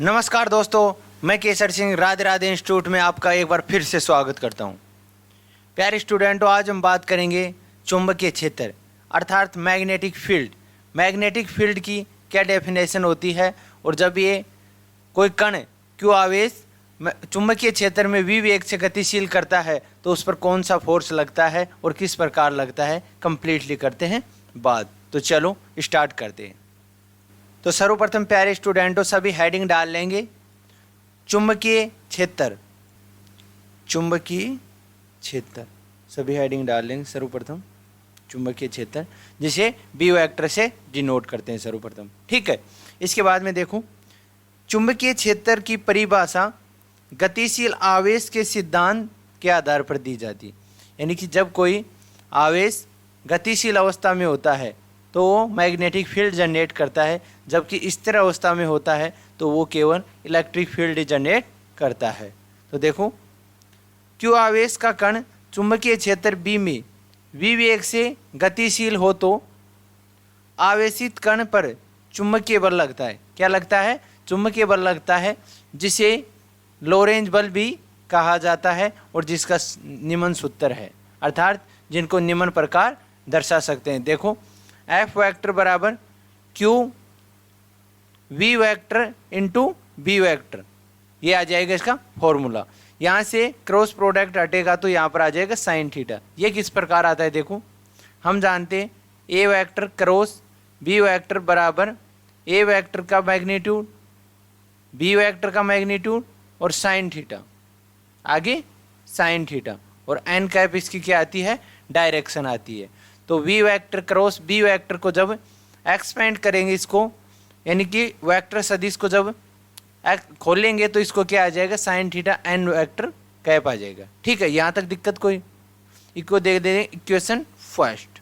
नमस्कार दोस्तों, मैं केसर सिंह राधे राधे इंस्टीट्यूट में आपका एक बार फिर से स्वागत करता हूं। प्यारे स्टूडेंटों, आज हम बात करेंगे चुंबकीय क्षेत्र अर्थात मैग्नेटिक फील्ड। मैग्नेटिक फील्ड की क्या डेफिनेशन होती है और जब ये कोई कण क्यों आवेश चुंबकीय क्षेत्र में v वेग से गतिशील करता है तो उस पर कौन सा फोर्स लगता है और किस प्रकार लगता है, कंप्लीटली करते हैं बात। तो चलो स्टार्ट करते हैं। तो सर्वप्रथम प्यारे स्टूडेंटों सभी हेडिंग डाल लेंगे। चुंबकीय क्षेत्र, चुंबकीय क्षेत्र सभी हेडिंग डाल लेंगे। सर्वप्रथम चुंबकीय क्षेत्र जिसे बी वेक्टर से डिनोट करते हैं सर्वप्रथम, ठीक है। इसके बाद में देखो, चुंबकीय क्षेत्र की परिभाषा गतिशील आवेश के सिद्धांत के आधार पर दी जाती है। यानी कि जब कोई आवेश गतिशील अवस्था में होता है तो वो मैग्नेटिक फील्ड जनरेट करता है, जबकि स्थिर अवस्था में होता है तो वो केवल इलेक्ट्रिक फील्ड जनरेट करता है। तो देखो, क्यों आवेश का कण चुंबकीय क्षेत्र बी में v वेग से गतिशील हो तो आवेशित कण पर चुंबकीय बल लगता है। क्या लगता है? चुंबकीय बल लगता है, जिसे लोरेंज बल भी कहा जाता है और जिसका निम्न सूत्र है, अर्थात जिनको निम्न प्रकार दर्शा सकते हैं। देखो, एफ वेक्टर बराबर Q V vector into B vector, ये आ जाएगा इसका फॉर्मूला। यहाँ से क्रॉस प्रोडक्ट हटेगा तो यहाँ पर आ जाएगा साइन थीटा। ये किस प्रकार आता है? देखो, हम जानते हैं A vector cross B vector बराबर ए वेक्टर का मैग्नीट्यूड बी वेक्टर का मैग्नीट्यूड और साइन थीटा, आगे साइन थीटा, और एन कैप इसकी क्या आती है? डायरेक्शन आती है। तो V vector cross B vector को जब एक्सपेंड करेंगे इसको, यानी कि वेक्टर सदिश को जब खोलेंगे तो इसको क्या आ जाएगा? Sine theta N vector cap आ जाएगा, ठीक है। यहाँ तक दिक्कत कोई? इसको देख दे इक्वेशन फर्स्ट।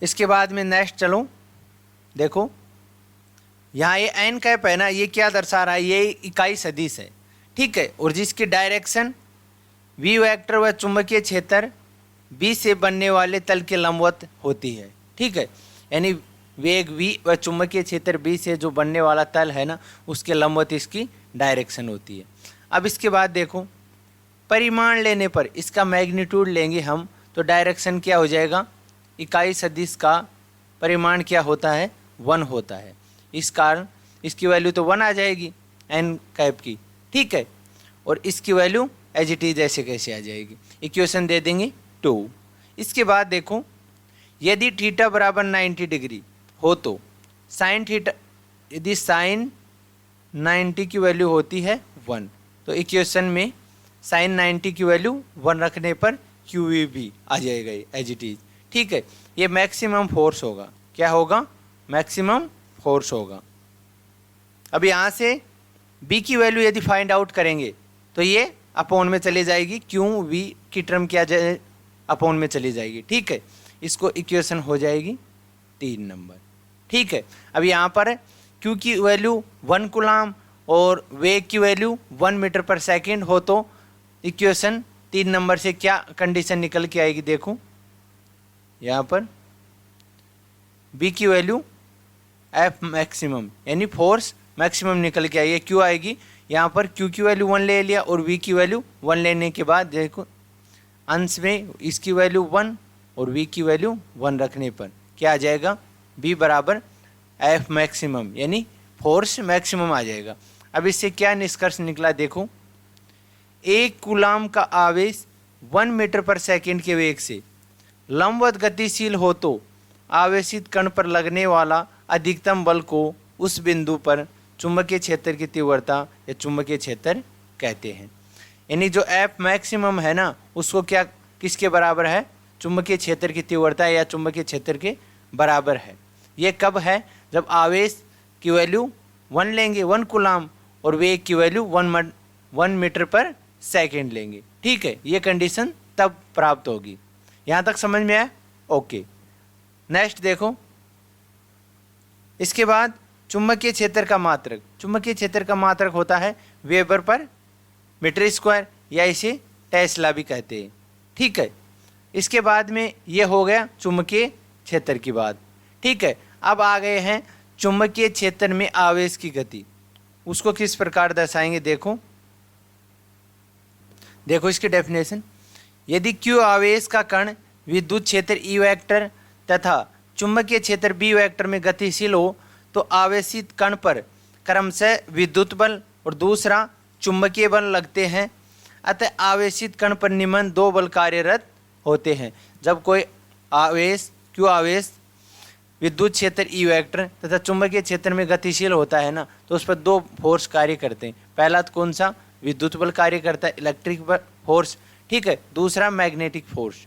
इसके बाद में नेक्स्ट चलो, देखो यहाँ ये एन कैप है ना, ये क्या दर्शा रहा है? ये इकाई सदिश है, ठीक है, और जिसकी डायरेक्शन वी वेक्टर व चुंबकीय क्षेत्र बी से बनने वाले तल के लंबवत होती है, ठीक है। यानी वेग वी व चुंबकीय क्षेत्र बी से जो बनने वाला तल है ना, उसके लंबवत इसकी डायरेक्शन होती है। अब इसके बाद देखो, परिमाण लेने पर इसका मैग्नीट्यूड लेंगे हम तो डायरेक्शन क्या हो जाएगा? इकाई सदिश का परिमाण क्या होता है? 1 होता है। इस कारण इसकी वैल्यू तो 1 आ जाएगी एन कैप की, ठीक है, और इसकी वैल्यू एज इट इज ऐसे कैसे आ जाएगी? इक्वेशन दे देंगे 2। इसके बाद देखो, यदि थीटा बराबर 90 डिग्री हो तो साइन थीटा, यदि साइन 90 की वैल्यू होती है 1, तो इक्वेशन में साइन 90 की वैल्यू 1 रखने पर क्यू वी भी आ जाएगा एज इट इज, ठीक है। ये मैक्सिमम फोर्स होगा। क्या होगा? मैक्सिमम फोर्स होगा। अब यहाँ से बी की वैल्यू यदि फाइंड आउट करेंगे तो ये अपॉन में चली जाएगी, क्यों वी की टर्म क्या जाए? अपॉन में चली जाएगी, ठीक है। इसको इक्वेशन हो जाएगी 3 नंबर, ठीक है। अब यहाँ पर क्यू की वैल्यू 1 कूलाम और वेग की वैल्यू 1 मीटर पर सेकेंड हो तो इक्वेशन 3 नंबर से क्या कंडीशन निकल के आएगी? देखो, यहाँ पर बी की वैल्यू एफ मैक्सिमम यानी फोर्स मैक्सिमम निकल के आई है। क्यू आएगी यहाँ पर, क्यू की वैल्यू 1 ले लिया और वी की वैल्यू 1 लेने के बाद देखो अंश में इसकी वैल्यू 1 और वी की वैल्यू 1 रखने पर क्या आ जाएगा? बी बराबर एफ मैक्सिमम यानी फोर्स मैक्सिमम आ जाएगा। अब इससे क्या निष्कर्ष निकला? देखो, 1 कूलाम का आवेश 1 मीटर पर सेकेंड के वेग से लंबवत गतिशील हो तो आवेशित कण पर लगने वाला अधिकतम बल को उस बिंदु पर चुंबकीय क्षेत्र की तीव्रता या चुंबकीय क्षेत्र कहते हैं। यानी जो एफ मैक्सिमम है ना, उसको क्या किसके बराबर है? चुंबकीय क्षेत्र की तीव्रता या चुंबकीय क्षेत्र के बराबर है। ये कब है? जब आवेश की वैल्यू 1 लेंगे 1 कूलाम और वेग की वैल्यू 1 मीटर पर सेकेंड लेंगे, ठीक है। ये कंडीशन तब प्राप्त होगी। यहाँ तक समझ में आया? ओके। नेक्स्ट देखो, इसके बाद चुंबकीय क्षेत्र का मात्रक। चुंबकीय क्षेत्र का मात्रक होता है वेबर पर मीटर स्क्वायर या इसे टेस्ला भी कहते हैं, ठीक है। इसके बाद में ये हो गया चुंबकीय क्षेत्र की बात, ठीक है। अब आ गए हैं चुंबकीय क्षेत्र में आवेश की गति। उसको किस प्रकार दर्शाएंगे, देखो इसकी डेफिनेशन। यदि Q आवेश का कण विद्युत क्षेत्र E वेक्टर तथा चुंबकीय क्षेत्र B वेक्टर में गतिशील हो तो आवेशित कण पर क्रमशः विद्युत बल और दूसरा चुंबकीय बल लगते हैं। अतः आवेशित कण पर निम्न दो बल कार्यरत होते हैं। जब कोई आवेश Q आवेश विद्युत क्षेत्र E वेक्टर तथा चुंबकीय क्षेत्र में गतिशील होता है ना, तो उस पर दो फोर्स कार्य करते हैं। पहला तो कौन सा, विद्युत बल कार्य करता है, इलेक्ट्रिक फोर्स, ठीक है। दूसरा मैग्नेटिक फोर्स।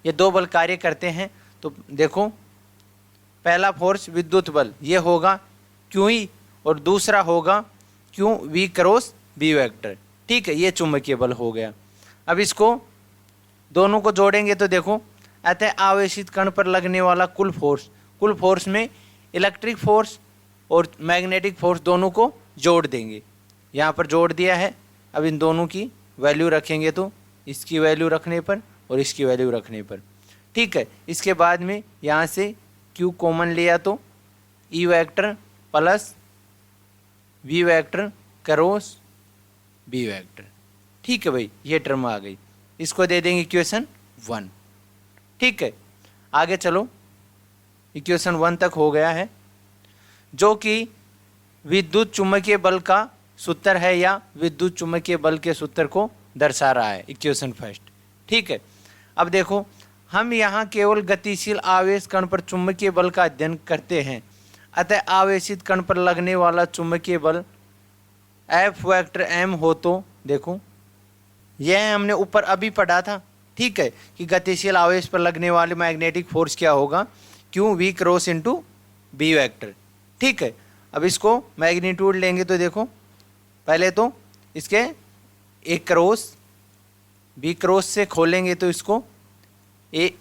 ये दो बल कार्य करते हैं। तो देखो पहला फोर्स विद्युत बल ये होगा QE और दूसरा होगा QV क्रॉस B वेक्टर, ठीक है। ये चुंबकीय बल हो गया। अब इसको दोनों को जोड़ेंगे तो देखो, अतः आवेशित कण पर लगने वाला कुल फोर्स में इलेक्ट्रिक फोर्स और मैग्नेटिक फोर्स दोनों को जोड़ देंगे। यहाँ पर जोड़ दिया है। अब इन दोनों की वैल्यू रखेंगे तो इसकी वैल्यू रखने पर और इसकी वैल्यू रखने पर, ठीक है। इसके बाद में यहाँ से Q कॉमन लिया तो E vector plus V vector cross B vector, ठीक है भाई। ये टर्म आ गई, इसको दे देंगे इक्वेशन 1, ठीक है। आगे चलो, इक्वेशन 1 तक हो गया है, जो कि विद्युत चुम्बकीय बल का सूत्र है या विद्युत चुम्बकीय बल के सूत्र को दर्शा रहा है, इक्वेशन फर्स्ट, ठीक है। अब देखो, हम यहाँ केवल गतिशील आवेश कण पर चुंबकीय बल का अध्ययन करते हैं। अतः आवेशित कण पर लगने वाला चुंबकीय बल F वेक्टर m हो तो देखो, यह हमने ऊपर अभी पढ़ा था, ठीक है, कि गतिशील आवेश पर लगने वाले मैग्नेटिक फोर्स क्या होगा, QV cross into B vector, ठीक है। अब इसको मैग्नीट्यूड लेंगे तो देखो, पहले तो इसके एक क्रॉस B क्रॉस से खोलेंगे तो इसको ए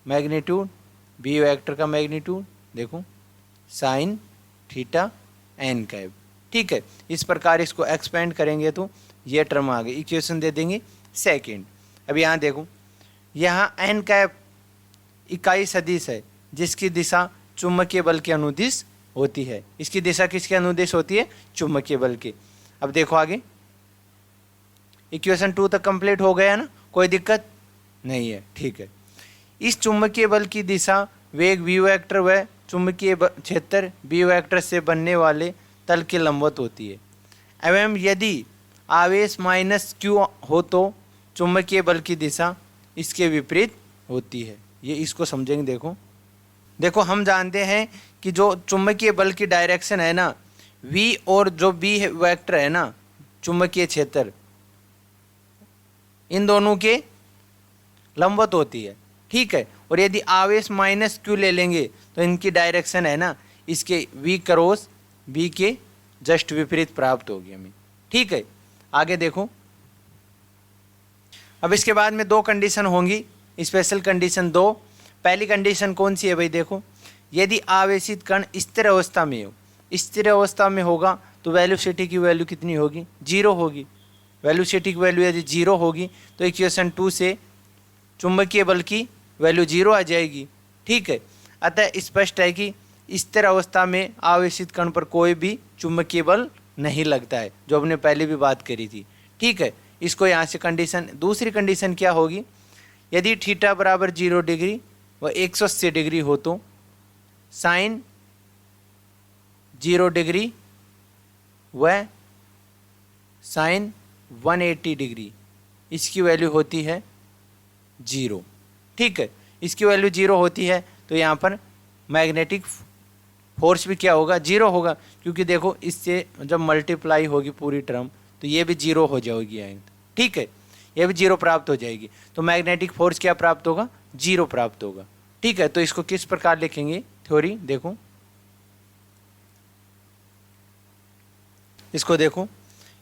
मैग्नीट्यूड B वेक्टर का मैग्नीट्यूड देखो साइन थीटा n कैप, ठीक है। इस प्रकार इसको एक्सपेंड करेंगे तो ये टर्म आ गई। इक्वेशन दे देंगे सेकंड। अब यहाँ देखो, यहाँ n कैप इकाई सदिश है जिसकी दिशा चुंबकीय बल के अनुदिश होती है। इसकी दिशा किसके अनुदिश होती है, चुंबकीय बल के। अब देखो आगे, इक्वेशन 2 तक कंप्लीट हो गया ना, कोई दिक्कत नहीं है, ठीक है। इस चुंबकीय बल की दिशा वेग V वेक्टर व चुंबकीय क्षेत्र B वेक्टर से बनने वाले तल के लंबवत होती है। एवं यदि आवेश माइनस Q हो तो चुंबकीय बल की दिशा इसके विपरीत होती है। ये इसको समझेंगे। देखो हम जानते हैं कि जो चुंबकीय बल की डायरेक्शन है ना, V और जो B वेक्टर है ना, चुंबकीय क्षेत्र, इन दोनों के लंबवत होती है, ठीक है। और यदि आवेश माइनस Q ले लेंगे तो इनकी डायरेक्शन है ना, इसके V क्रॉस B के जस्ट विपरीत प्राप्त होगी हमें, ठीक है। आगे देखो, अब इसके बाद में दो कंडीशन होंगी, स्पेशल कंडीशन 2। पहली कंडीशन कौन सी है भाई, देखो, यदि आवेशित कण स्थिर अवस्था में हो, स्थिर अवस्था में होगा तो वेलोसिटी की वैल्यू कितनी होगी, 0 होगी। वेलोसिटी की वैल्यू यदि 0 होगी तो इक्वेशन 2 से चुंबकीय बल की वैल्यू 0 आ जाएगी, ठीक है। अतः स्पष्ट है कि स्थिर अवस्था में आवेशित कण पर कोई भी चुंबकीय बल नहीं लगता है, जो हमने पहले भी बात करी थी, ठीक है। इसको यहाँ से कंडीशन, दूसरी कंडीशन क्या होगी, यदि थीटा बराबर 0 डिग्री व 180 डिग्री हो तो साइन 0 डिग्री व साइन 180 डिग्री, इसकी वैल्यू होती है 0, ठीक है। इसकी वैल्यू 0 होती है तो यहाँ पर मैग्नेटिक फोर्स भी क्या होगा, 0 होगा, क्योंकि देखो इससे जब मल्टीप्लाई होगी पूरी टर्म तो ये भी 0 हो जाएगी, ठीक है। ये भी 0 प्राप्त हो जाएगी तो मैग्नेटिक फोर्स क्या प्राप्त होगा, 0 प्राप्त होगा, ठीक है। तो इसको किस प्रकार लिखेंगे थ्योरी, देखो इसको देखो,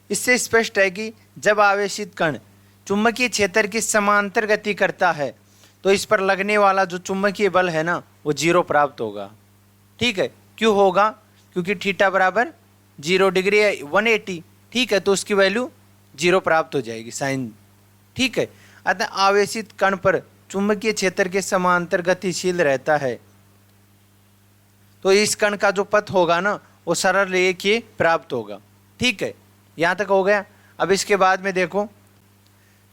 इससे स्पष्ट है कि जब आवेशित कण चुंबकीय क्षेत्र की समांतर गति करता है तो इस पर लगने वाला जो चुंबकीय बल है ना, वो 0 प्राप्त होगा, ठीक है। क्यों होगा, क्योंकि थीटा बराबर 0 डिग्री 180, ठीक है, तो उसकी वैल्यू 0 प्राप्त हो जाएगी साइन, ठीक है। अतः आवेशित कण पर चुंबकीय क्षेत्र के समांतर गतिशील रहता है तो इस कण का जो पथ होगा ना, वो सरल रेख ये प्राप्त होगा। ठीक है, यहाँ तक हो गया। अब इसके बाद में देखो,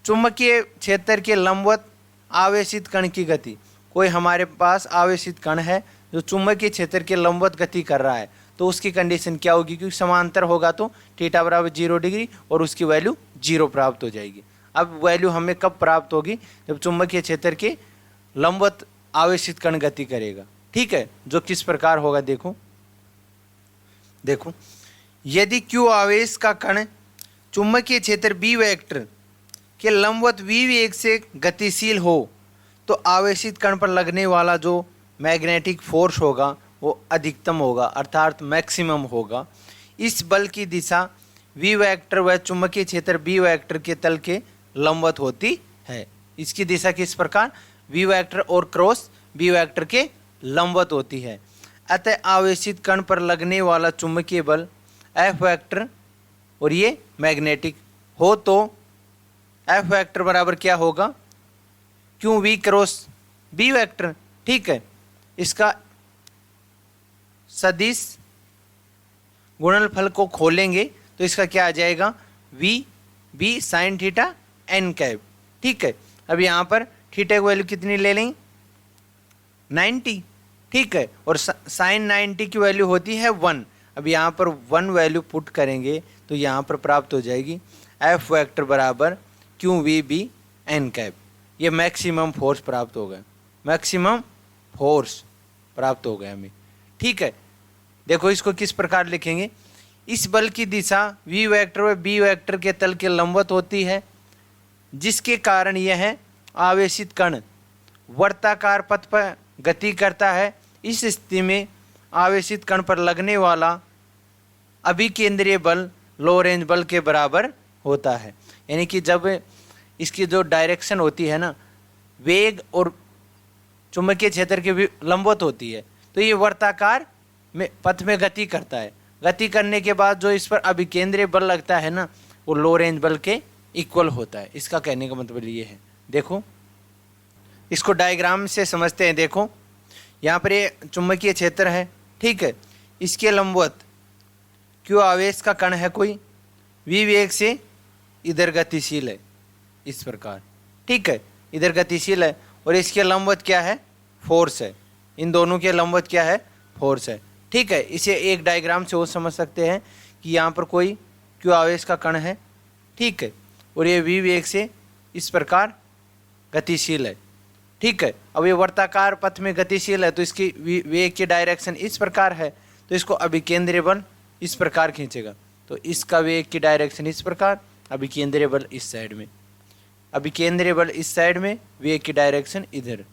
चुंबकीय क्षेत्र के लंबवत आवेशित कण की गति। कोई हमारे पास आवेशित कण है जो चुंबकीय क्षेत्र के लंबवत गति कर रहा है, तो उसकी कंडीशन क्या होगी, क्योंकि समांतर होगा तो थीटा बराबर 0 डिग्री और उसकी वैल्यू 0 प्राप्त हो जाएगी। अब वैल्यू हमें कब प्राप्त होगी, जब चुंबकीय क्षेत्र के लंबवत आवेशित कण गति करेगा। ठीक है, जो किस प्रकार होगा देखो, यदि q आवेश का कण चुंबकीय क्षेत्र b वेक्टर के लंबवत v वेग से गतिशील हो तो आवेशित कण पर लगने वाला जो मैग्नेटिक फोर्स होगा वो अधिकतम होगा, अर्थात मैक्सिमम होगा। इस बल की दिशा v वेक्टर व चुंबकीय क्षेत्र b वेक्टर के तल के लंबवत होती है। इसकी दिशा किस प्रकार, v वेक्टर और क्रॉस b वेक्टर के लंबवत होती है। अतः आवेशित कण पर लगने वाला चुंबकीय बल F वेक्टर और ये मैग्नेटिक हो तो F वेक्टर बराबर क्या होगा, क्यों v क्रॉस b वेक्टर। ठीक है, इसका सदिश गुणनफल को खोलेंगे तो इसका क्या आ जाएगा, v b sine theta n cap. ठीक है, अब यहाँ पर थीटा की वैल्यू कितनी ले लेंगे, 90। ठीक है, और साइन 90 की वैल्यू होती है 1। अब यहाँ पर 1 वैल्यू पुट करेंगे तो यहाँ पर प्राप्त हो जाएगी F वेक्टर बराबर Q V B N cap. ये मैक्सिमम फोर्स प्राप्त हो गया, मैक्सिमम फोर्स प्राप्त हो गया हमें। ठीक है, देखो इसको किस प्रकार लिखेंगे, इस बल की दिशा v वेक्टर व b वेक्टर के तल के लंबवत होती है, जिसके कारण यह आवेशित कण वर्ताकार पथ पर गति करता है। इस स्थिति में आवेशित कण पर लगने वाला अभिकेंद्रीय बल लोरेंज बल के बराबर होता है। यानी कि जब इसकी जो डायरेक्शन होती है ना, वेग और चुंबकीय क्षेत्र के भी लंबवत होती है, तो ये वर्ताकार में पथ में गति करता है। गति करने के बाद जो इस पर अभिकेंद्रीय बल लगता है ना, वो लोरेंज बल के इक्वल होता है। इसका कहने का मतलब ये है। देखो इसको डायग्राम से समझते हैं। देखो यहाँ पर ये चुंबकीय क्षेत्र है, ठीक है, इसके लंबवत क्यों आवेश का कण है कोई, v वेग से इधर गतिशील है इस प्रकार। ठीक है, इधर गतिशील है और इसके लंबवत क्या है, फोर्स है। इन दोनों के लंबवत क्या है, फोर्स है। ठीक है, इसे एक डायग्राम से वो समझ सकते हैं कि यहाँ पर कोई क्यों आवेश का कण है, ठीक है, और ये v वेग से इस प्रकार गतिशील है। ठीक है, अब ये वर्ताकार पथ में गतिशील है तो इसकी वेग की डायरेक्शन इस प्रकार है, तो इसको अभिकेंद्रीय बल इस प्रकार खींचेगा, तो इसका वेग की डायरेक्शन इस प्रकार, अभिकेंद्रीय बल इस साइड में, अभिकेंद्रीय बल इस साइड में, वेग की डायरेक्शन इधर,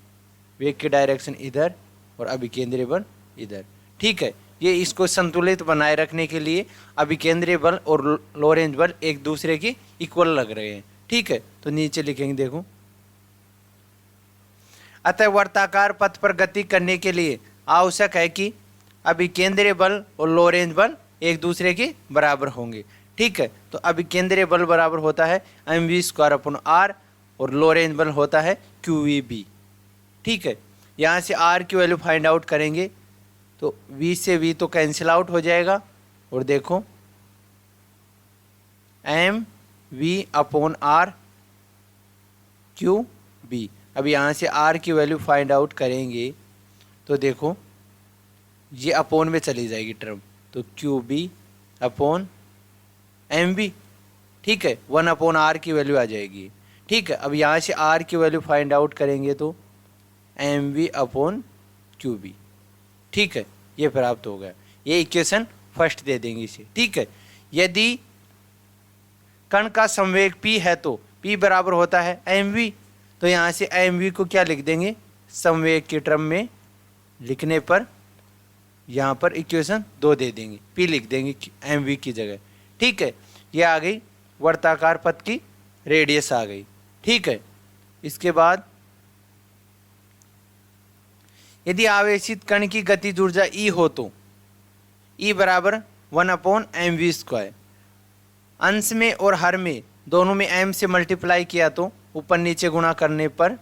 वेग की डायरेक्शन इधर और अभिकेंद्रीय बल इधर। ठीक है, ये इसको संतुलित बनाए रखने के लिए अभिकेंद्रीय बल और लोरेंज बल एक दूसरे की इक्वल लग रहे हैं। ठीक है, तो नीचे लिखेंगे देखो, अतः वर्ताकार पथ पर गति करने के लिए आवश्यक है कि अभिकेंद्रीय बल और लोरेंज बल एक दूसरे के बराबर होंगे। ठीक है, तो अभिकेंद्रीय बल बराबर होता है mv²/r और लोरेंज बल होता है qvb। ठीक है, यहाँ से r की वैल्यू फाइंड आउट करेंगे तो v से v तो कैंसिल आउट हो जाएगा और देखो mv/r qb। अब यहाँ से r की वैल्यू फाइंड आउट करेंगे तो देखो ये अपोन में चली जाएगी टर्म, तो qb/mv। ठीक है, 1/r की वैल्यू आ जाएगी। ठीक है, अब यहाँ से r की वैल्यू फाइंड आउट करेंगे तो mv/qb। ठीक है, ये प्राप्त हो गया। ये इक्वेशन फर्स्ट दे देंगे इसे। ठीक है, यदि कण का संवेग p है तो p बराबर होता है mv, तो यहाँ से mv को क्या लिख देंगे, संवेग के टर्म में लिखने पर यहाँ पर इक्वेशन 2 दे देंगे, p लिख देंगे mv की जगह। ठीक है, ये आ गई वर्ताकार पथ की रेडियस आ गई। ठीक है, इसके बाद यदि आवेशित कण की गतिज ऊर्जा E हो तो E बराबर 1/mv²। अंश में और हर में दोनों में m से मल्टीप्लाई किया तो ऊपर नीचे गुणा करने पर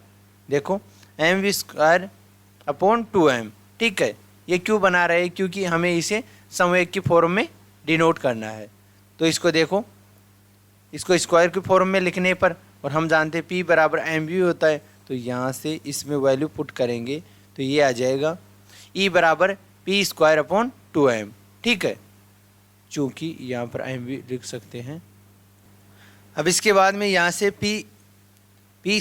देखो mv²/2m। ठीक है, ये क्यों बना रहे हैं, क्योंकि हमें इसे संवेग की फॉर्म में डिनोट करना है। तो इसको देखो, इसको स्क्वायर की फॉर्म में लिखने पर, और हम जानते हैं P बराबर mv होता है, तो यहाँ से इसमें वैल्यू पुट करेंगे तो ये आ जाएगा E बराबर पी स्क्वायर अपॉन 2m। ठीक है, चूँकि यहाँ पर mv लिख सकते हैं। अब इसके बाद में यहाँ से पी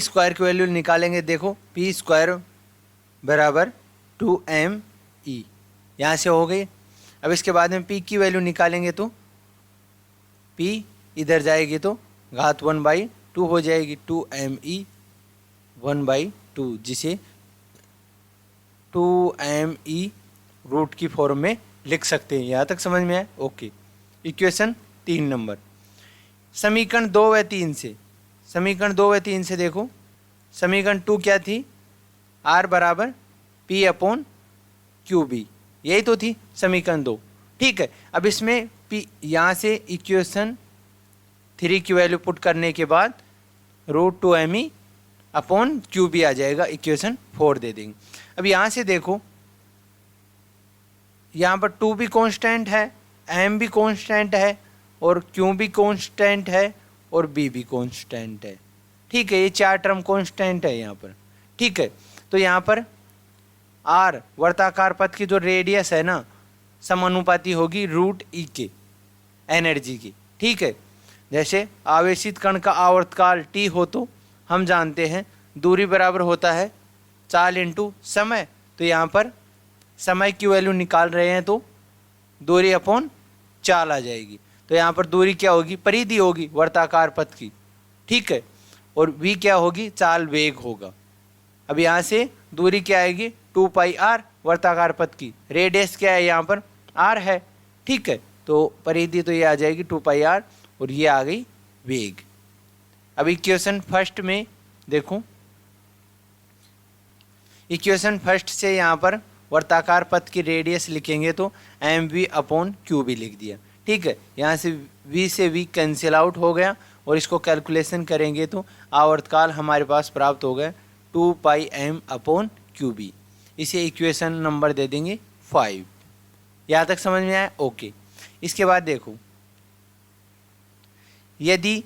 स्क्वायर की वैल्यू निकालेंगे। देखो पी स्क्वायर बराबर 2me, यहाँ से हो गई। अब इसके बाद में p की वैल्यू निकालेंगे तो p इधर जाएगी तो घात 1/2 हो जाएगी, 2me 1/2, जिसे 2me रूट की फॉर्म में लिख सकते हैं। यहाँ तक समझ में आया? ओके। इक्वेशन 3 नंबर, समीकरण 2 व 3 से, समीकरण 2 व 3 से देखो, समीकरण 2 क्या थी? R बराबर P अपॉन QB, यही तो थी समीकरण 2। ठीक है, अब इसमें P यहाँ से इक्वेशन 3 की वैल्यू पुट करने के बाद √2me अपॉन QB आ जाएगा, इक्वेशन 4 दे देंगे। अब यहाँ से देखो, यहाँ पर 2 भी कांस्टेंट है, m भी कांस्टेंट है, और Q भी कांस्टेंट है, और B भी कांस्टेंट है। ठीक है, ये 4 टर्म कांस्टेंट है यहाँ पर। ठीक है, तो यहाँ पर R वर्ताकार पथ की जो रेडियस है ना, समानुपाती होगी √E के एनर्जी की। ठीक है, जैसे आवेशित कण का आवर्तकाल t हो तो हम जानते हैं दूरी बराबर होता है चाल इंटू समय। तो यहाँ पर समय की वैल्यू निकाल रहे हैं तो दूरी अपॉन चाल आ जाएगी। तो यहाँ पर दूरी क्या होगी? परिधि होगी वर्ताकार पथ की। ठीक है, और v क्या होगी? चाल वेग होगा। अब यहाँ से दूरी क्या आएगी? 2πr वर्ताकार पथ की। रेडियस क्या है? यहाँ पर r है। ठीक है, तो परिधि तो ये आ जाएगी 2πr, और ये आ गई वेग। अब इक्वेशन फर्स्ट में देखो, इक्वेशन फर्स्ट से यहाँ पर वर्ताकार पथ की रेडियस लिखेंगे तो mv अपॉन QB लिख दिया। ठीक है, यहाँ से v कैंसिल आउट हो गया, और इसको कैलकुलेशन करेंगे तो आवर्तकाल हमारे पास प्राप्त हो गया 2πm अपॉन QB। इसे इक्वेशन नंबर दे देंगे 5। यहाँ तक समझ में आया? ओके। इसके बाद देखो, यदि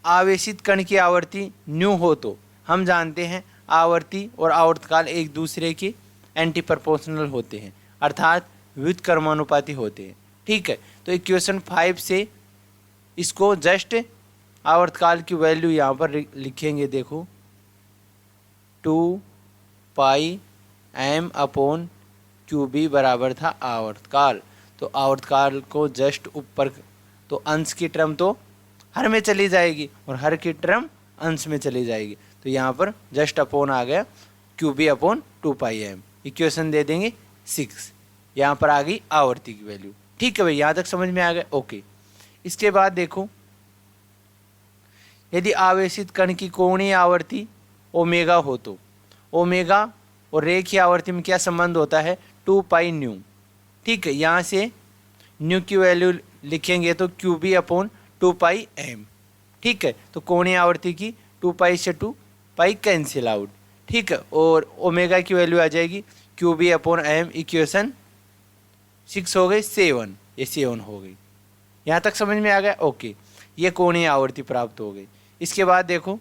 आवेशित कण की आवर्ती न्यू हो तो हम जानते हैं आवर्ती और आवर्तकाल एक दूसरे के एंटी प्रोपोर्शनल होते हैं, अर्थात व्युत्क्रमानुपाती होते हैं। ठीक है, तो इक्वेशन 5 से इसको जस्ट आवर्तकाल की वैल्यू यहाँ पर लिखेंगे। देखो 2πm अपॉन QB बराबर था आवर्तकाल, तो आवर्तकाल को जस्ट ऊपर, तो अंश की टर्म तो हर में चली जाएगी और हर की टर्म अंश में चली जाएगी, तो यहाँ पर जस्ट अपॉन आ गया QB अपॉन 2πm। इक्वेशन दे देंगे 6। यहाँ पर आ गई आवर्ती की वैल्यू। ठीक है भाई, यहाँ तक समझ में आ गया? ओके। इसके बाद देखो, यदि आवेशित कण की कोणीय आवर्ती ओमेगा हो तो ओमेगा और रेखीय आवर्ती में क्या संबंध होता है? 2πν। ठीक है, यहाँ से न्यू की वैल्यू लिखेंगे तो QB अपॉन 2πm। ठीक है, तो कोणीय आवर्ती की 2π से 2π कैंसिल आउट। ठीक है, और ओमेगा की वैल्यू आ जाएगी QB अपॉन m। इक्वेशन 6 हो गई 7, ये 7 हो गई। यहाँ तक समझ में आ गया? ओके, ये कोणीय आवर्ती प्राप्त हो गई। इसके बाद देखो,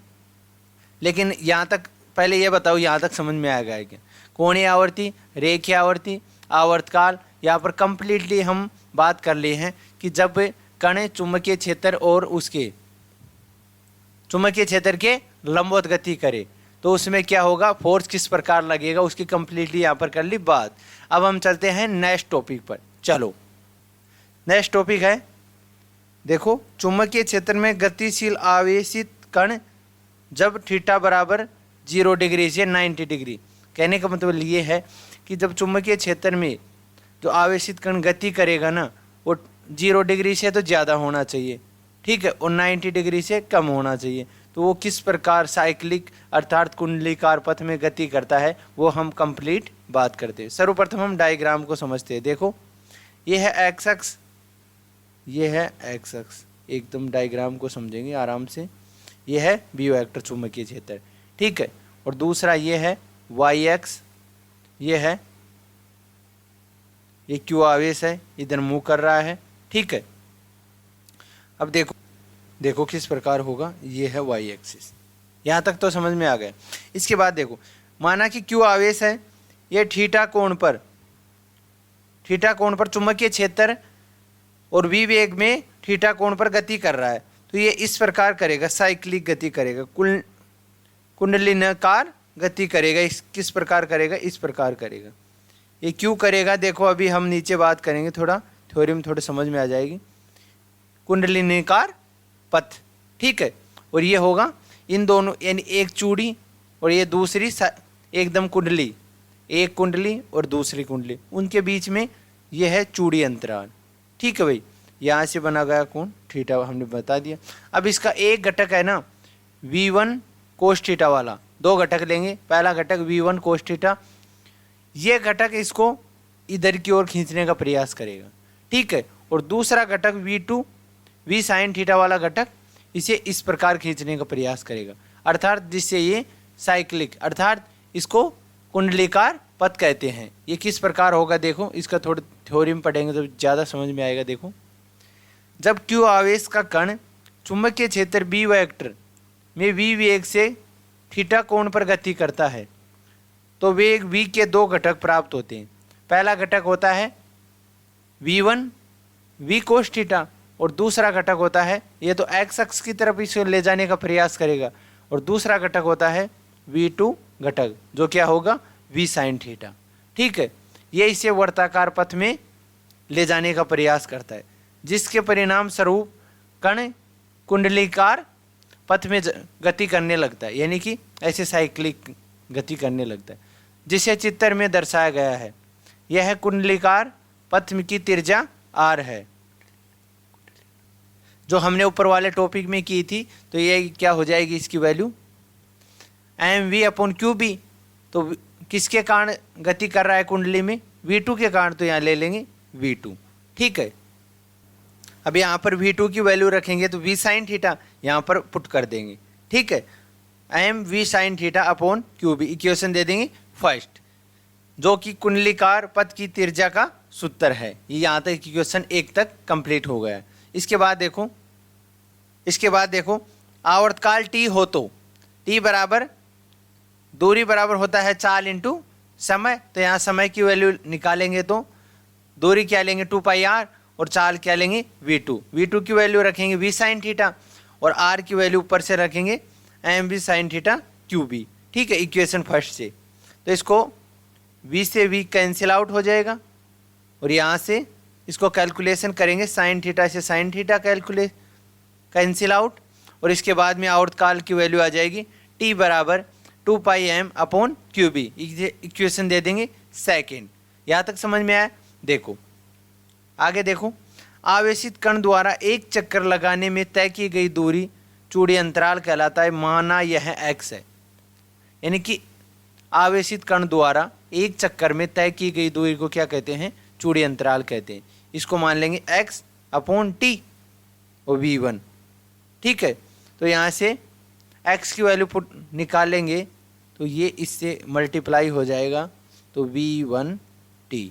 लेकिन यहाँ तक पहले ये बताओ, यहाँ तक समझ में आ गया क्या? कोणीय आवर्ती, रेखीय आवर्ती, आवर्तकाल, यहाँ पर कंप्लीटली हम बात कर लिए हैं कि जब कण चुंबकीय क्षेत्र और उसके चुंबकीय क्षेत्र के लंबवत गति करे तो उसमें क्या होगा, फोर्स किस प्रकार लगेगा, उसकी कंप्लीटली यहाँ पर कर ली बात। अब हम चलते हैं नेक्स्ट टॉपिक पर। चलो, नेक्स्ट टॉपिक है, देखो, चुंबकीय क्षेत्र में गतिशील आवेशित कण जब थीटा बराबर 0 डिग्री से 90 डिग्री। कहने का मतलब ये है कि जब चुंबकीय क्षेत्र में जो आवेशित कण गति करेगा ना, वो 0 डिग्री से तो ज़्यादा होना चाहिए। ठीक है, और 90 डिग्री से कम होना चाहिए। तो वो किस प्रकार साइक्लिक अर्थात कुंडलीकार पथ में गति करता है, वो हम कंप्लीट बात करते हैं। सर्वप्रथम हम डायग्राम को समझते हैं। देखो, ये है एक्स अक्ष, ये है एक्स अक्ष, एकदम डायग्राम को समझेंगे आराम से। ये है बी वेक्टर चुंबकीय क्षेत्र। ठीक है, और दूसरा ये है वाई एक्स, ये है ये क्यू आवेश है, इधर मूव कर रहा है, ठीक है। अब देखो किस प्रकार होगा, ये है वाई एक्सिस। यहाँ तक तो समझ में आ गया। इसके बाद देखो, माना कि क्यू आवेश है, ये थीटा कोण पर चुंबकीय क्षेत्र और वी वेग में थीटा कोण पर गति कर रहा है, तो ये इस प्रकार करेगा, साइक्लिक गति करेगा, कुंडलिनाकार गति करेगा। किस प्रकार करेगा, इस प्रकार करेगा। ये क्यों करेगा, देखो अभी हम नीचे बात करेंगे, थोड़ा थ्योरी में थोड़े समझ में आ जाएगी। कुंडलिनीकार पथ, ठीक है। और ये होगा इन दोनों, यानी एक चूड़ी और ये दूसरी एकदम कुंडली, एक कुंडली और दूसरी कुंडली, उनके बीच में ये है चूड़ी अंतराल, ठीक है भाई। यहाँ से बना गया कोण थीटा, हमने बता दिया। अब इसका एक घटक है ना V1 कोस थीटा वाला, दो घटक लेंगे। पहला घटक V1 कोस थीटा, ये घटक इसको इधर की ओर खींचने का प्रयास करेगा, ठीक है। और दूसरा घटक V2 V साइन थीटा वाला घटक इसे इस प्रकार खींचने का प्रयास करेगा, अर्थात जिससे ये साइक्लिक, अर्थात इसको कुंडलीकार पथ कहते हैं। ये किस प्रकार होगा, देखो इसका थोड़ा थ्योरी में पढ़ेंगे तो ज़्यादा समझ में आएगा। देखो, जब क्यू आवेश का कण चुंबकीय क्षेत्र बी वेक्टर में वी वेग से थीटा कोण पर गति करता है, तो वेग v के दो घटक प्राप्त होते हैं। पहला घटक होता है v1 v कोस थीटा, और दूसरा घटक होता है, ये तो x अक्ष की तरफ इसे ले जाने का प्रयास करेगा, और दूसरा घटक होता है v2 घटक, जो क्या होगा v साइन थीटा, ठीक है। ये इसे वर्ताकार पथ में ले जाने का प्रयास करता है, जिसके परिणाम स्वरूप कण कुंडलीकार पथ में गति करने लगता है, यानी कि ऐसे साइक्लिक गति करने लगता है, जिसे चित्र में दर्शाया गया है। यह कुंडलीकार पथ की त्रिज्या r है, जो हमने ऊपर वाले टॉपिक में की थी। तो ये क्या हो जाएगी, इसकी वैल्यू mv/qb। तो किसके कारण गति कर रहा है कुंडली में, v2 के कारण, तो यहाँ ले लेंगे v2, ठीक है। अब यहाँ पर v2 की वैल्यू रखेंगे तो v साइन थीटा यहाँ पर पुट कर देंगे, ठीक है। mv sine theta upon qb equation दे देंगे फर्स्ट, जो कि कुंडलीकार पथ की त्रिज्या का सूत्र है। ये यहाँ तक इक्वेशन 1 तक कंप्लीट हो गया। इसके बाद देखो आवर्तकाल t हो तो t बराबर, दूरी बराबर होता है चाल इंटू समय। तो यहाँ समय की वैल्यू निकालेंगे तो दूरी क्या लेंगे 2πr, और चाल क्या लेंगे v2 की वैल्यू रखेंगे v साइन थीटा, और r की वैल्यू ऊपर से रखेंगे mv साइन थीटा qb, ठीक है, इक्वेशन फर्स्ट से। तो इसको v से v कैंसिल आउट हो जाएगा, और यहाँ से इसको कैलकुलेशन करेंगे, साइन थीटा से साइन थीटा कैंसिल आउट, और इसके बाद में आवर्तकाल की वैल्यू आ जाएगी t बराबर 2πm/qb, इक्वेशन दे देंगे सेकेंड। यहाँ तक समझ में आया। देखो आगे देखो, आवेशित कण द्वारा एक चक्कर लगाने में तय की गई दूरी चूड़ी अंतराल कहलाता है। माना यह x है, यानी कि आवेशित कण द्वारा एक चक्कर में तय की गई दूरी को क्या कहते हैं, चूड़ी अंतराल कहते हैं। इसको मान लेंगे x/t और v1, ठीक है। तो यहाँ से x की वैल्यू निकालेंगे तो ये इससे मल्टीप्लाई हो जाएगा, तो v1t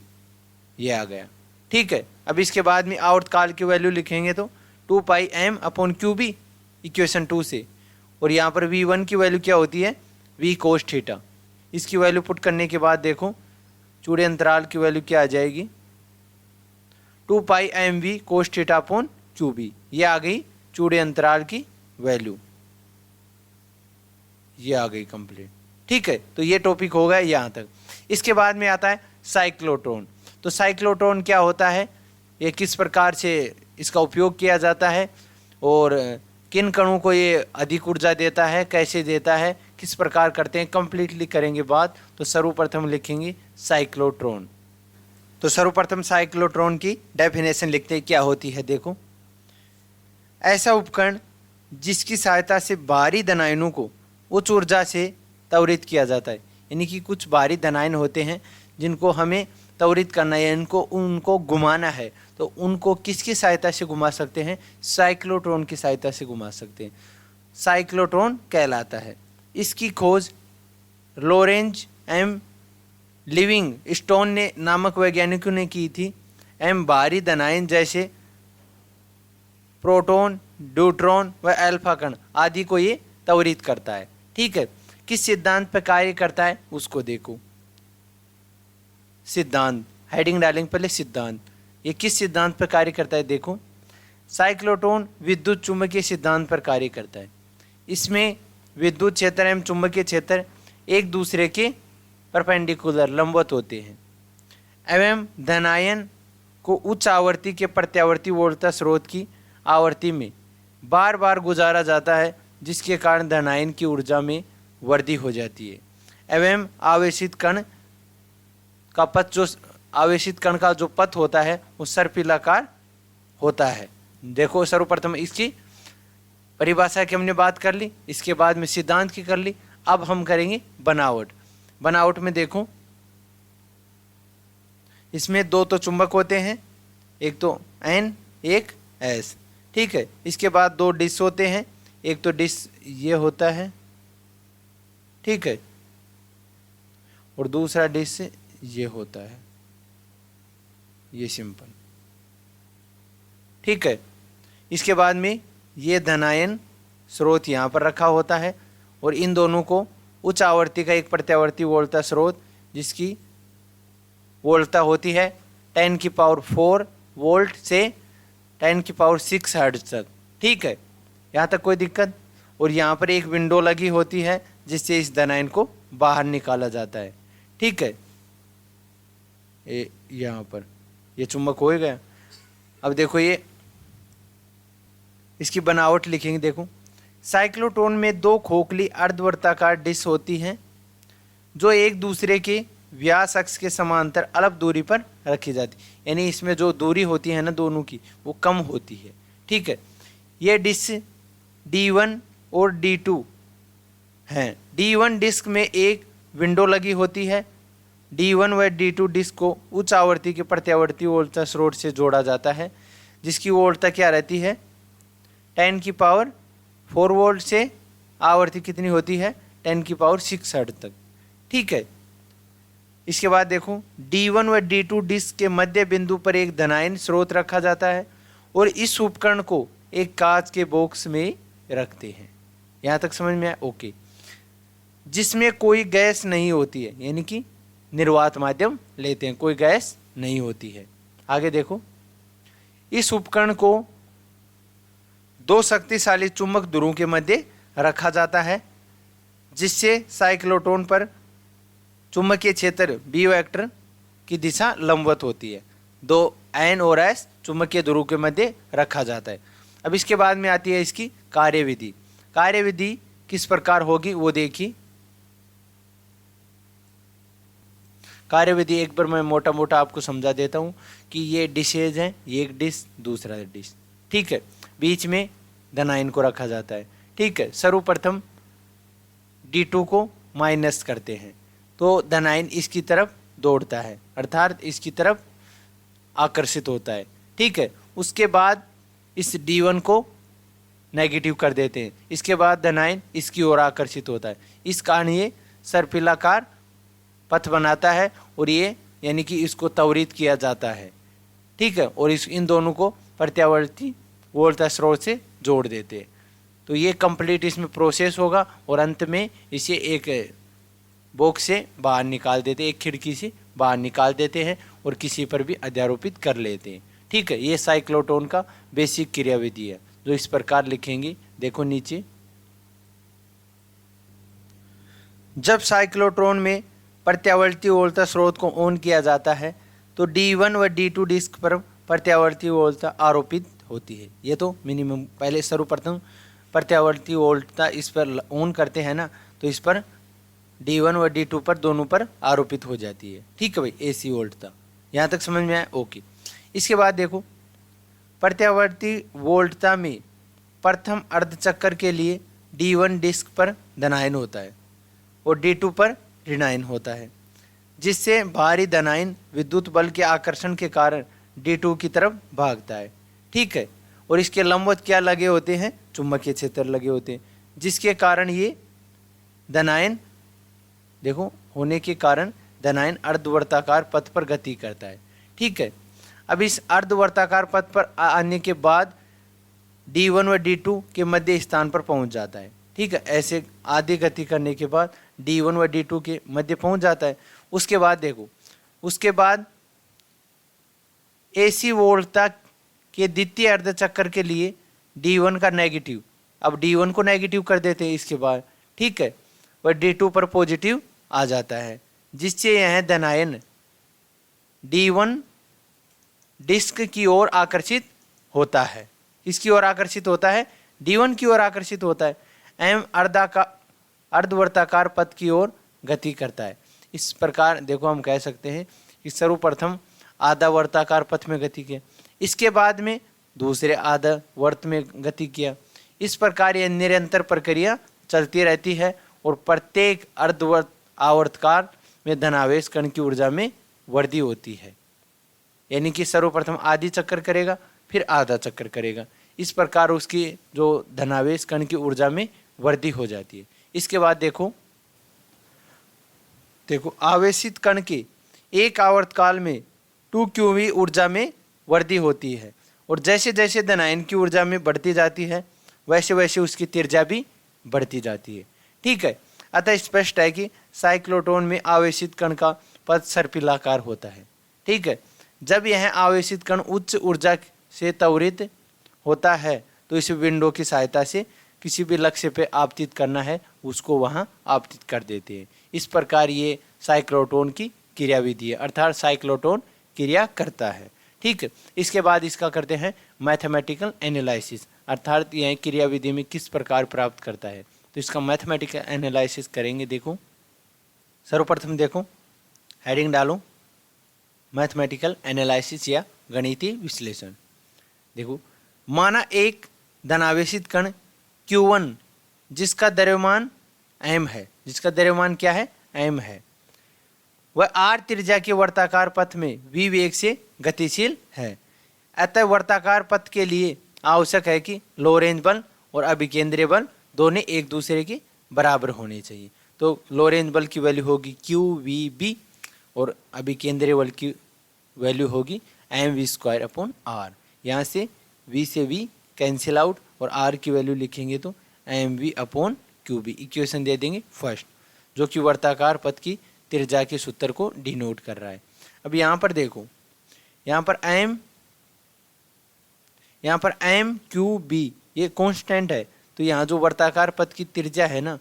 ये आ गया, ठीक है। अब इसके बाद में आवर्तकाल की वैल्यू लिखेंगे तो 2πm/qb इक्वेशन 2 से, और यहाँ पर v1 की वैल्यू क्या होती है, v कोस थीटा। इसकी वैल्यू पुट करने के बाद देखो चूड़ी अंतराल की वैल्यू क्या आ जाएगी, 2πmv कोस थीटा/qb, ये आ गई चूड़ी अंतराल की वैल्यू, ये आ गई कंप्लीट, ठीक है। तो ये टॉपिक हो गया यहाँ तक। इसके बाद में आता है साइक्लोट्रॉन। तो साइक्लोट्रॉन क्या होता है, ये किस प्रकार से इसका उपयोग किया जाता है, और किन कणों को ये अधिक ऊर्जा देता है, कैसे देता है, किस प्रकार करते हैं, कंप्लीटली करेंगे बात। तो सर्वप्रथम लिखेंगे साइक्लोट्रॉन। तो सर्वप्रथम साइक्लोट्रॉन की डेफिनेशन लिखते हैं, क्या होती है। देखो, ऐसा उपकरण जिसकी सहायता से बाहरी धनायनों को उच्च ऊर्जा से त्वरित किया जाता है, यानी कि कुछ बाहरी धनायन होते हैं जिनको हमें त्वरित करना है, उनको घुमाना है, तो उनको किसकी सहायता से घुमा सकते हैं, साइक्लोट्रॉन की सहायता से घुमा सकते हैं, साइक्लोट्रॉन कहलाता है। इसकी खोज लॉरेंज एम लिविंग स्टोन ने नामक वैज्ञानिकों ने की थी एवं भारी धनायन जैसे प्रोटॉन, न्यूट्रॉन व अल्फा कण आदि को ये त्वरित करता है। ठीक है, किस सिद्धांत पर कार्य करता है उसको देखो। सिद्धांत हेडिंग डालेंगे पहले, सिद्धांत। ये किस सिद्धांत पर कार्य करता है देखो। साइक्लोट्रॉन विद्युत चुंबकीय सिद्धांत पर कार्य करता है। इसमें विद्युत क्षेत्र एवं चुंबकीय क्षेत्र एक दूसरे के परपेंडिकुलर लंबवत होते हैं एवं धनायन को उच्च आवृत्ति के प्रत्यावर्ती वोल्टता स्रोत की आवृत्ति में बार बार गुजारा जाता है, जिसके कारण धनायन की ऊर्जा में वृद्धि हो जाती है एवं आवेशित कण का जो पथ होता है वो सर्पिलाकार होता है। देखो सर्वप्रथम इसकी परिभाषा की हमने बात कर ली, इसके बाद में सिद्धांत की कर ली। अब हम करेंगे बनावट। बनावट में देखो, इसमें दो तो चुंबक होते हैं, एक तो N एक S। ठीक है, इसके बाद दो डिस्क होते हैं, एक तो डिस्क ये होता है, ठीक है, और दूसरा डिस्क ये होता है, ये सिंपल। ठीक है, इसके बाद में ये धनायन स्रोत यहाँ पर रखा होता है और इन दोनों को उच्च आवृत्ति का एक प्रत्यावर्ती वोल्टता स्रोत जिसकी वोल्टता होती है 10⁴ वोल्ट से 10⁶ हर्ट्ज तक। ठीक है, यहाँ तक कोई दिक्कत। और यहाँ पर एक विंडो लगी होती है जिससे इस धनायन को बाहर निकाला जाता है। ठीक है, यहाँ पर ये चुंबक हो गया। अब देखो ये इसकी बनावट लिखेंगे। देखो, साइक्लोट्रॉन में दो खोखली अर्धवृत्ताकार डिस्क होती हैं जो एक दूसरे के व्यास अक्ष के समांतर अलग दूरी पर रखी जाती, यानी इसमें जो दूरी होती है ना दोनों की वो कम होती है। ठीक है, ये डिस्क D1 और D2 हैं। D1 डिस्क में एक विंडो लगी होती है। D1 व D2 डिस्क को उच्च आवृत्ति के प्रत्यावर्ती वोल्टता स्रोत से जोड़ा जाता है, जिसकी वोल्टता क्या रहती है 10⁴ वोल्ट से आवृत्ति कितनी होती है 10⁶ हर्ट्ज तक। ठीक है, इसके बाद देखो D1 व D2 डिस्क के मध्य बिंदु पर एक धनायन स्रोत रखा जाता है और इस उपकरण को एक कांच के बॉक्स में रखते हैं। यहाँ तक समझ में आया? ओके। जिसमें कोई गैस नहीं होती है, यानी कि निर्वात माध्यम लेते हैं, कोई गैस नहीं होती है। आगे देखो, इस उपकरण को दो शक्तिशाली चुंबक ध्रुवों के मध्य रखा जाता है, जिससे साइक्लोट्रॉन पर चुंबकीय क्षेत्र बी वेक्टर की दिशा लंबवत होती है। दो N और S चुंबकीय ध्रुव के मध्य रखा जाता है। अब इसके बाद में आती है इसकी कार्यविधि। कार्यविधि किस प्रकार होगी वो देखिए। कार्यविधि एक बार मैं मोटा मोटा आपको समझा देता हूँ कि ये डिशेज हैं, ये एक डिश दूसरा डिश। ठीक है, बीच में धनायन को रखा जाता है। ठीक है, सर्वप्रथम D2 को माइनस करते हैं तो धनायन इसकी तरफ दौड़ता है, अर्थात इसकी तरफ आकर्षित होता है। ठीक है, उसके बाद इस D1 को नेगेटिव कर देते हैं, इसके बाद धनायन इसकी ओर आकर्षित होता है। इस कारण ये सर्पिलाकार पथ बनाता है और ये यानी कि इसको त्वरित किया जाता है। ठीक है, और इन दोनों को प्रत्यावर्ती वोल्टता स्रोत से जोड़ देते हैं। तो ये कंप्लीट इसमें प्रोसेस होगा और अंत में इसे एक बॉक्स से बाहर निकाल देते हैं, एक खिड़की से बाहर निकाल देते हैं और किसी पर भी अध्यारोपित कर लेते हैं। ठीक है, ये साइक्लोट्रॉन का बेसिक क्रियाविधि है जो इस प्रकार लिखेंगे। देखो नीचे, जब साइक्लोट्रॉन में प्रत्यावर्ती वोल्टता स्रोत को ऑन किया जाता है तो D1 व D2 डिस्क पर प्रत्यावर्ती वोल्टता आरोपित होती है। ये तो मिनिमम, पहले सर्वप्रथम प्रत्यावर्ती वोल्टता इस पर ऑन करते हैं ना, तो इस पर D1 व D2 पर दोनों पर आरोपित हो जाती है। ठीक है भाई, AC वोल्टता। यहाँ तक समझ में आया? ओके। इसके बाद देखो, प्रत्यावर्ती वोल्टता में प्रथम अर्धचक्र के लिए D1 डिस्क पर धनायन होता है और D2 पर ऋणायन होता है, जिससे भारी धनायन विद्युत बल के आकर्षण के कारण D2 की तरफ भागता है। ठीक है, और इसके लंबवत क्या लगे होते हैं, चुंबकीय क्षेत्र लगे होते हैं, जिसके कारण ये धनायन देखो होने के कारण धनायन अर्धवर्ताकार पथ पर गति करता है। ठीक है, अब इस अर्धवर्ताकार पथ पर आने के बाद D1 व D2 के मध्य स्थान पर पहुंच जाता है। ठीक है, ऐसे आधी गति करने के बाद D1 व D2 के मध्य पहुंच जाता है। उसके बाद देखो, उसके बाद AC वोल्टता के द्वितीय अर्धचक्र के लिए D1 का नेगेटिव, अब D1 को नेगेटिव कर देते हैं इसके बाद। ठीक है, वह D2 पर पॉजिटिव आ जाता है, जिससे यह धनायन D1 डिस्क की ओर आकर्षित होता है। किसकी ओर आकर्षित होता है? D1 की ओर आकर्षित होता है। M अर्धवर्ताकार पथ की ओर गति करता है। इस प्रकार देखो हम कह सकते हैं कि सर्वप्रथम आधा वर्ताकार पथ में गति किया, इसके बाद में दूसरे आधा वर्त में गति किया। इस प्रकार यह निरंतर प्रक्रिया चलती रहती है और प्रत्येक अर्धवर्त आवर्तकार में धनावेश कण की ऊर्जा में वृद्धि होती है। यानी कि सर्वप्रथम आधी चक्कर करेगा, फिर आधा चक्कर करेगा। इस प्रकार उसकी जो धनावेश कण की ऊर्जा में वृद्धि हो जाती है। इसके बाद देखो आवेशित कण के एक आवर्तकाल में 2qV ऊर्जा में वृद्धि होती है, और जैसे जैसे धनायन की ऊर्जा में बढ़ती जाती है वैसे वैसे उसकी त्रिज्या भी बढ़ती जाती है। ठीक है, अतः स्पष्ट है कि साइक्लोट्रॉन में आवेशित कण का पथ सर्पिलाकार होता है। ठीक है, जब यह आवेशित कण उच्च ऊर्जा से त्वरित होता है तो इस विंडो की सहायता से किसी भी लक्ष्य पे आपतित करना है उसको वहाँ आपतित कर देते हैं। इस प्रकार ये साइक्लोट्रॉन की क्रियाविधि है, अर्थात साइक्लोट्रॉन क्रिया करता है। ठीक है, इसके बाद इसका करते हैं मैथमेटिकल एनालिसिस, अर्थात यह क्रियाविधि में किस प्रकार प्राप्त करता है। तो इसका मैथमेटिकल एनालिसिस करेंगे। देखो सर्वप्रथम देखो हेडिंग डालो मैथमेटिकल एनालिसिस या गणितीय विश्लेषण। देखो माना एक धनावेशित कण Q1 जिसका द्रव्यमान m है, जिसका द्रव्यमान क्या है? m है, वह r त्रिज्या के वर्ताकार पथ में v वेग से गतिशील है। अतः वर्ताकार पथ के लिए आवश्यक है कि लोरेंज बल और अभिकेंद्रीय बल दोनों एक दूसरे के बराबर होने चाहिए। तो लोरेंज बल की वैल्यू होगी QVB और अभिकेंद्रीय बल की वैल्यू होगी mv²/r। यहाँ से v से v कैंसिल आउट और r की वैल्यू लिखेंगे तो mv/qb। इक्वेशन दे देंगे फर्स्ट, जो कि वर्ताकार पथ की त्रिज्या के सूत्र को डिनोट कर रहा है। अब यहाँ पर देखो, यहाँ पर mqb ये कांस्टेंट है, तो यहाँ जो वर्ताकार पथ की त्रिज्या है ना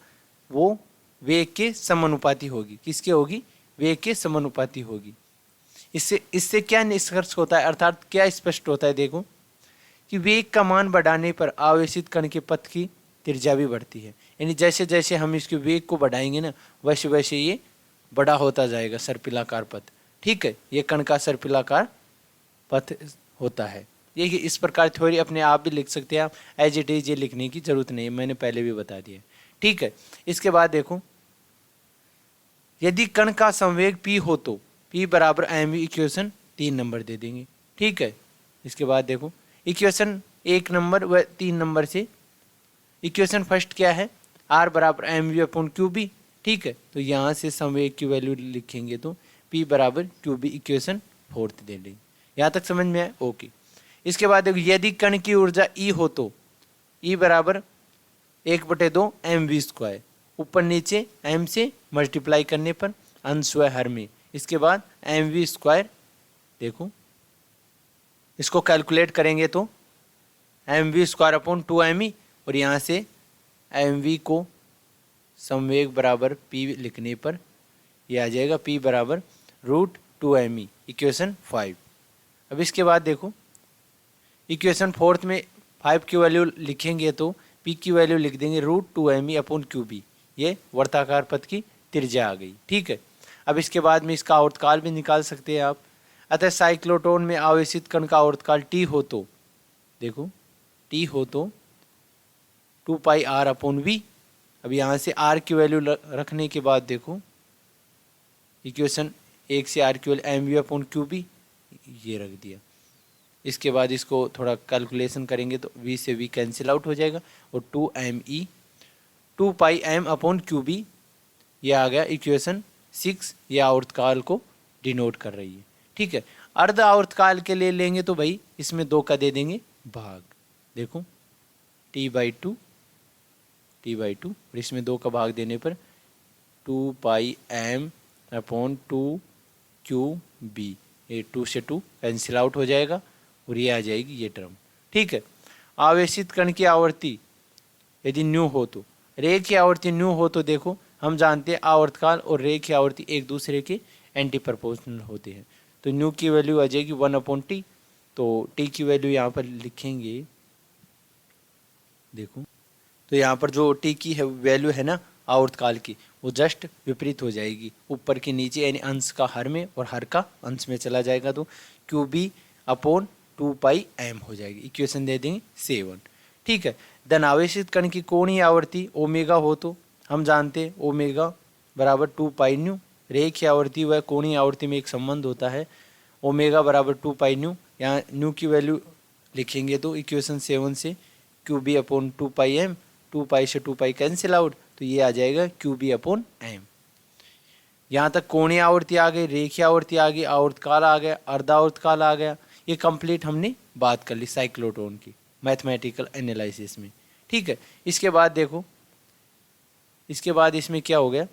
वो वेग के समानुपाती होगी। किसके होगी? वेग के समानुपाती होगी। इससे क्या निष्कर्ष होता है, अर्थात क्या स्पष्ट होता है? देखो कि वेग का मान बढ़ाने पर आवेशित कण के पथ की त्रिज्या भी बढ़ती है। यानी जैसे जैसे हम इसके वेग को बढ़ाएंगे ना वैसे वैसे ये बड़ा होता जाएगा सर्पिलाकार पथ। ठीक है, ये कण का सर्पिलाकार पथ होता है। ये इस प्रकार थ्योरी अपने आप भी लिख सकते हैं आप, एज इट इज ये लिखने की जरूरत नहीं है, मैंने पहले भी बता दिया। ठीक है, इसके बाद देखो यदि कण का संवेग p हो तो p बराबर mv, इक्वेशन 3 नंबर दे देंगे। ठीक है, इसके बाद देखो इक्वेशन 1 नंबर व 3 नंबर से इक्वेशन फर्स्ट क्या है? r बराबर mv/qb। ठीक है, तो यहाँ से संवेग की वैल्यू लिखेंगे तो p बराबर qb, इक्वेशन 4 दे देंगे। यहाँ तक समझ में आए? ओके। इसके बाद देखो यदि कण की ऊर्जा E हो तो E बराबर 1/2 mv², ऊपर नीचे m से मल्टीप्लाई करने पर अंश व हर में। इसके बाद mv², देखो इसको कैलकुलेट करेंगे तो mv²/2me, और यहाँ से mv को संवेग बराबर p लिखने पर यह आ जाएगा p बराबर √2me, इक्वेशन 5। अब इसके बाद देखो इक्वेशन 4 में 5 की वैल्यू लिखेंगे तो p की वैल्यू लिख देंगे √2me/qb। ये वर्ताकार पथ की त्रिज्या आ गई। ठीक है, अब इसके बाद में इसका आवर्तकाल भी निकाल सकते हैं आप। अतः साइक्लोट्रॉन में आवेशित कण का आवर्तकाल t हो तो देखो t हो तो 2πr/v। अब यहाँ से r की वैल्यू रखने के बाद देखो इक्वेशन 1 से r की वैल्यू mv/qb ये रख दिया। इसके बाद इसको थोड़ा कैलकुलेशन करेंगे तो v से v कैंसिल आउट हो जाएगा और 2πm/qb ये आ गया इक्वेशन 6 ये आवर्तकाल को डिनोट कर रही है। ठीक है, अर्ध आवर्तकाल के लिए लेंगे तो भाई इसमें 2 का दे देंगे भाग, देखो T/2 और इसमें 2 का भाग देने पर 2πm/2 ये 2 से 2 कैंसिल आउट हो जाएगा और ये आ जाएगी ये टर्म। ठीक है, आवेशित कण की आवर्ती यदि न्यू हो तो, रे की आवर्ती न्यू हो तो देखो हम जानते हैं आवर्तकाल और रे की आवर्ती एक दूसरे के एंटी प्रोपोर्शनल होते हैं, तो न्यू की वैल्यू आ जाएगी 1/t। तो टी की वैल्यू यहाँ पर लिखेंगे, देखो तो यहाँ पर जो टी की है वैल्यू है ना आवर्तकाल की, वो जस्ट विपरीत हो जाएगी, ऊपर के नीचे यानी अंश का हर में और हर का अंश में चला जाएगा, तो QB/2πm हो जाएगी। इक्वेशन दे देंगे 7। ठीक है, धन आवेशित कण की कोणीय आवर्ती ओमेगा हो तो हम जानते हैं ओमेगा बराबर 2π रे की आवर्ती व कोणीय आवर्ती में एक संबंध होता है ओमेगा बराबर 2π यहाँ न्यू की वैल्यू लिखेंगे तो इक्वेशन 7 से QB/2πm 2π से 2π कैंसिल आउट, तो ये आ जाएगा QB/m। यहाँ तक कोणीय आवर्ती आ गई, रेखीय आवर्ती आ गई, आवर्तकाल आ गया, अर्धावर्तकाल आ गया, ये कंप्लीट हमने बात कर ली साइक्लोट्रॉन की मैथमेटिकल एनालिसिस में। ठीक है, इसके बाद देखो, इसके बाद इसमें क्या हो गया,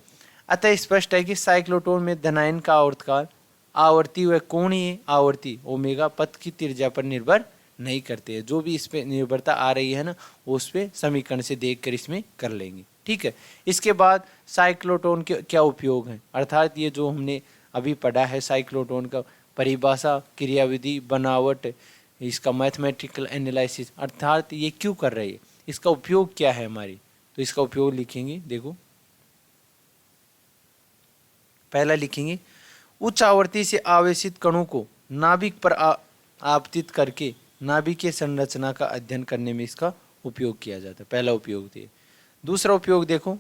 अतः स्पष्ट है कि साइक्लोट्रॉन में धनायन का आवर्तकाल आवर्ती व कोणीय आवर्ती ओमेगा पथ की त्रिज्या पर निर्भर नहीं करते हैं। जो भी इस पे निर्भरता आ रही है ना वो उस पे समीकरण से देखकर इसमें कर लेंगे। ठीक है, इसके बाद साइक्लोट्रॉन के क्या उपयोग हैं, अर्थात ये जो हमने अभी पढ़ा है साइक्लोट्रॉन का परिभाषा, क्रियाविधि, बनावट, इसका मैथमेटिकल एनालिसिस, अर्थात ये क्यों कर रही है, इसका उपयोग क्या है हमारी, तो इसका उपयोग लिखेंगे। देखो पहला लिखेंगे उच्च आवर्ती से आवेशित कणों को नाभिक पर आपतित करके नाभिकीय संरचना का अध्ययन करने में इसका उपयोग किया जाता है, पहला उपयोग थे। दूसरा उपयोग देखो,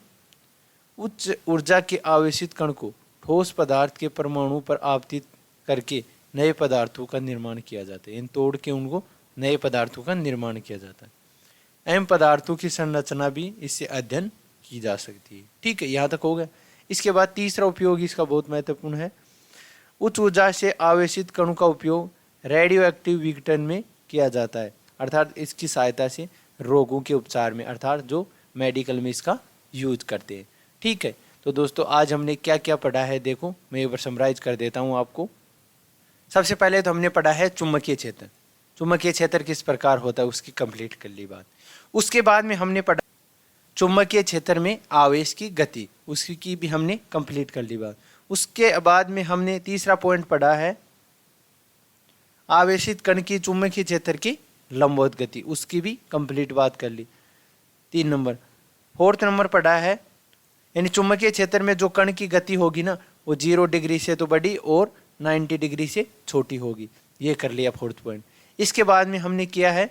उच्च ऊर्जा के आवेशित कण को ठोस पदार्थ के परमाणु पर आपतित करके नए पदार्थों का निर्माण किया जाता है, इन तोड़ के उनको नए पदार्थों का निर्माण किया जाता है। अहम पदार्थों की संरचना भी इससे अध्ययन की जा सकती है। ठीक है, यहाँ तक हो गया। इसके बाद तीसरा उपयोग इसका बहुत महत्वपूर्ण है, उच्च ऊर्जा से आवेशित कणों का उपयोग रेडियो एक्टिव विघटन में किया जाता है, अर्थात इसकी सहायता से रोगों के उपचार में, अर्थात जो मेडिकल में इसका यूज करते हैं। ठीक है, तो दोस्तों आज हमने क्या क्या पढ़ा है, देखो मैं एक बार समराइज कर देता हूँ आपको। सबसे पहले तो हमने पढ़ा है चुंबकीय क्षेत्र, चुंबकीय क्षेत्र किस प्रकार होता है उसकी कंप्लीट कर ली बात। उसके बाद में हमने पढ़ा चुंबकीय क्षेत्र में आवेश की गति, उसकी भी हमने कंप्लीट कर ली बात। उसके बाद में हमने तीसरा पॉइंट पढ़ा है आवेशित कण की चुंबकीय क्षेत्र की लंबवत गति, उसकी भी कंप्लीट बात कर ली 3 नंबर। 4th नंबर पढ़ा है यानी चुंबकीय क्षेत्र में जो कण की गति होगी ना वो 0 डिग्री से तो बड़ी और 90 डिग्री से छोटी होगी, ये कर लिया 4th पॉइंट। इसके बाद में हमने किया है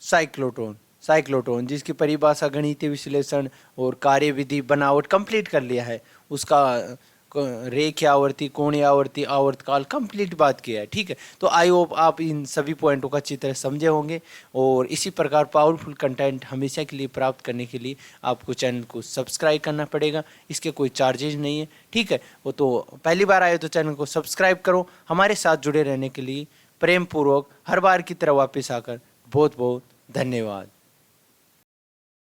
साइक्लोट्रॉन जिसकी परिभाषा, गणितीय विश्लेषण और कार्यविधि, बनावट कंप्लीट कर लिया है, उसका रेखीय आवर्ती, कोणीय आवर्ती, आवर्तकाल कंप्लीट बात किया है। ठीक है, तो आई होप आप इन सभी पॉइंटों का अच्छी तरह समझे होंगे और इसी प्रकार पावरफुल कंटेंट हमेशा के लिए प्राप्त करने के लिए आपको चैनल को सब्सक्राइब करना पड़ेगा, इसके कोई चार्जेज नहीं है। ठीक है, वो तो पहली बार आए तो चैनल को सब्सक्राइब करो। हमारे साथ जुड़े रहने के लिए प्रेम पूर्वक हर बार की तरह वापस आकर बहुत बहुत धन्यवाद।